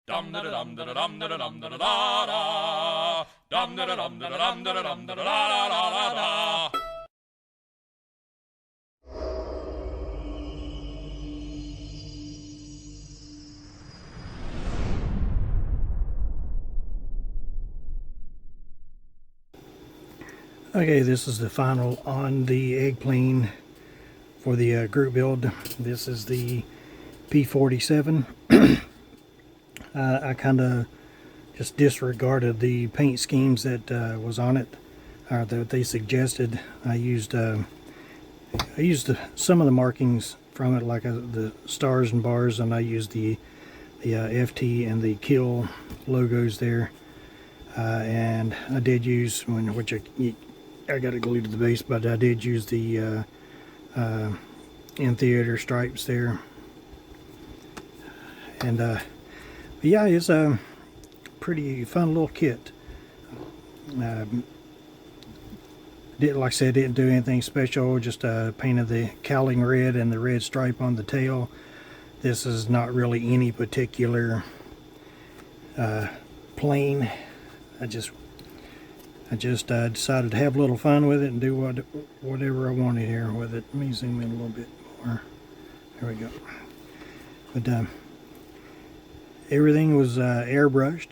Dum da dum da dum da dum da da da. Dum da dum da dum da dum da da da da. Okay, this is the final on the egg plane for the group build. This is the P47. I kind of just disregarded the paint schemes that was on it, or that they suggested. I used some of the markings from it, like the stars and bars, and I used the FT and the kill logos there. And I did use which I got it glued to the base, but I did use the in theater stripes there. And yeah, it's a pretty fun little kit. Like I said, didn't do anything special, just painted the cowling red and the red stripe on the tail. This is not really any particular plane. I just decided to have a little fun with it and do whatever I wanted here with it. Let me zoom in a little bit more. There we go. But everything was airbrushed,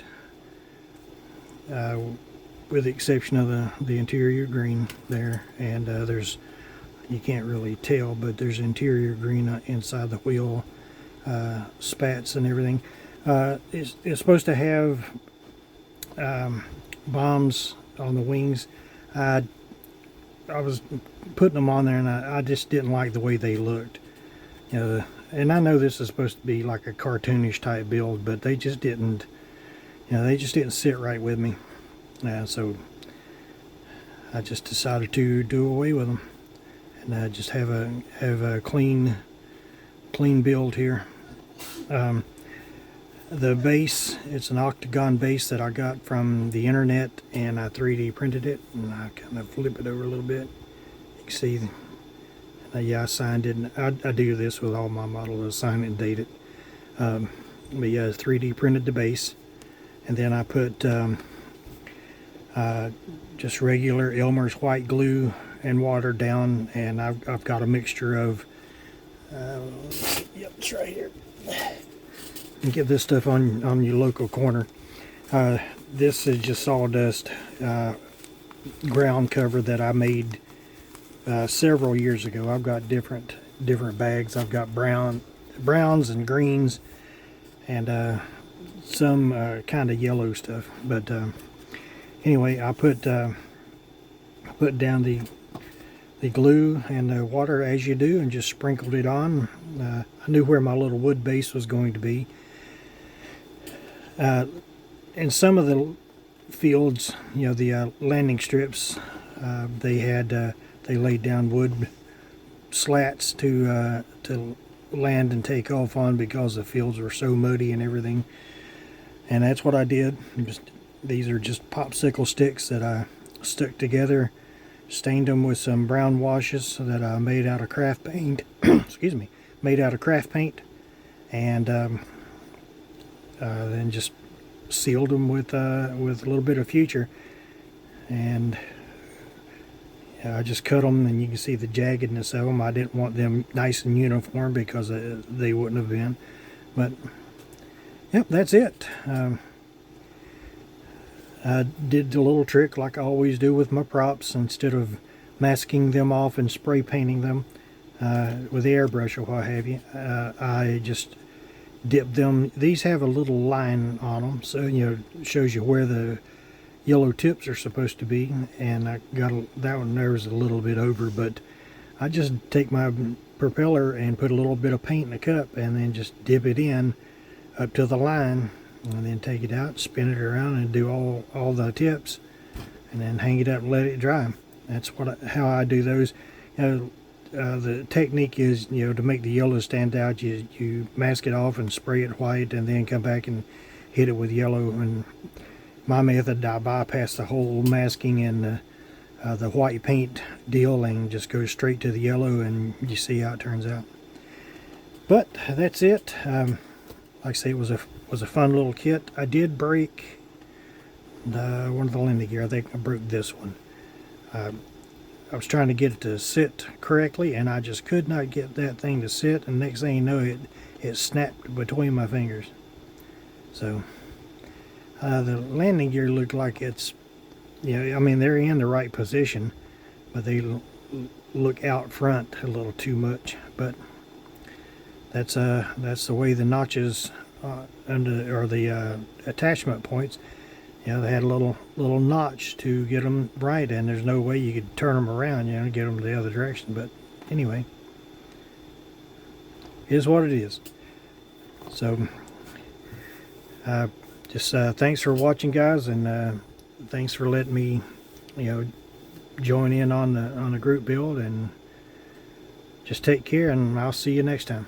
with the exception of the interior green there. And you can't really tell, but there's interior green inside the wheel spats and everything. It's supposed to have bombs on the wings. I was putting them on there, and I just didn't like the way they looked. And I know this is supposed to be like a cartoonish type build, but they just didn't. They just didn't sit right with me. So I just decided to do away with them, and just have a clean build here. The base, it's an octagon base that I got from the internet, and I 3D printed it, and I kind of flip it over a little bit. You can see, yeah, I signed it. I do this with all my models, I sign it and date it. But yeah, 3D printed the base, and then I put just regular Elmer's white glue and water down, and I've got a mixture of, yep, it's right here. And get this stuff on your local corner. This is just sawdust ground cover that I made several years ago. I've got different bags. I've got browns and greens, and some kind of yellow stuff. But anyway, I put down the glue and the water as you do, and just sprinkled it on. I knew where my little wood base was going to be. In some of the fields, the landing strips, they laid down wood slats to land and take off on, because the fields were so muddy and everything. And that's what I did. These are just popsicle sticks that I stuck together, stained them with some brown washes that I made out of craft paint. Excuse me, made out of craft paint, and then just sealed them with a little bit of Future, and I just cut them, and you can see the jaggedness of them. I didn't want them nice and uniform, because they wouldn't have been. But yep, that's it. I did the little trick like I always do with my props. Instead of masking them off and spray painting them with the airbrush or what have you, I just dip them. These have a little line on them, so it shows you where the yellow tips are supposed to be. And I got that one there was a little bit over, but I just take my propeller and put a little bit of paint in a cup, and then just dip it in up to the line, and then take it out, spin it around, and do all the tips, and then hang it up and let it dry. That's how I do those. The technique is, to make the yellow stand out, you mask it off and spray it white, and then come back and hit it with yellow. And my method, I bypass the whole masking and the white paint deal, and just go straight to the yellow, and you see how it turns out. But that's it. like I say, it was a fun little kit. I did break one of the landing gear. I think I broke this one. I was trying to get it to sit correctly, and I just could not get that thing to sit. And next thing you know, it snapped between my fingers. So the landing gear looked like it's, I mean, they're in the right position, but they look out front a little too much. But that's the way the notches or the attachment points. They had a little notch to get them right, and there's no way you could turn them around, and get them the other direction. But anyway, it is what it is. So, just thanks for watching, guys, and thanks for letting me, join in on the group build. And just take care, and I'll see you next time.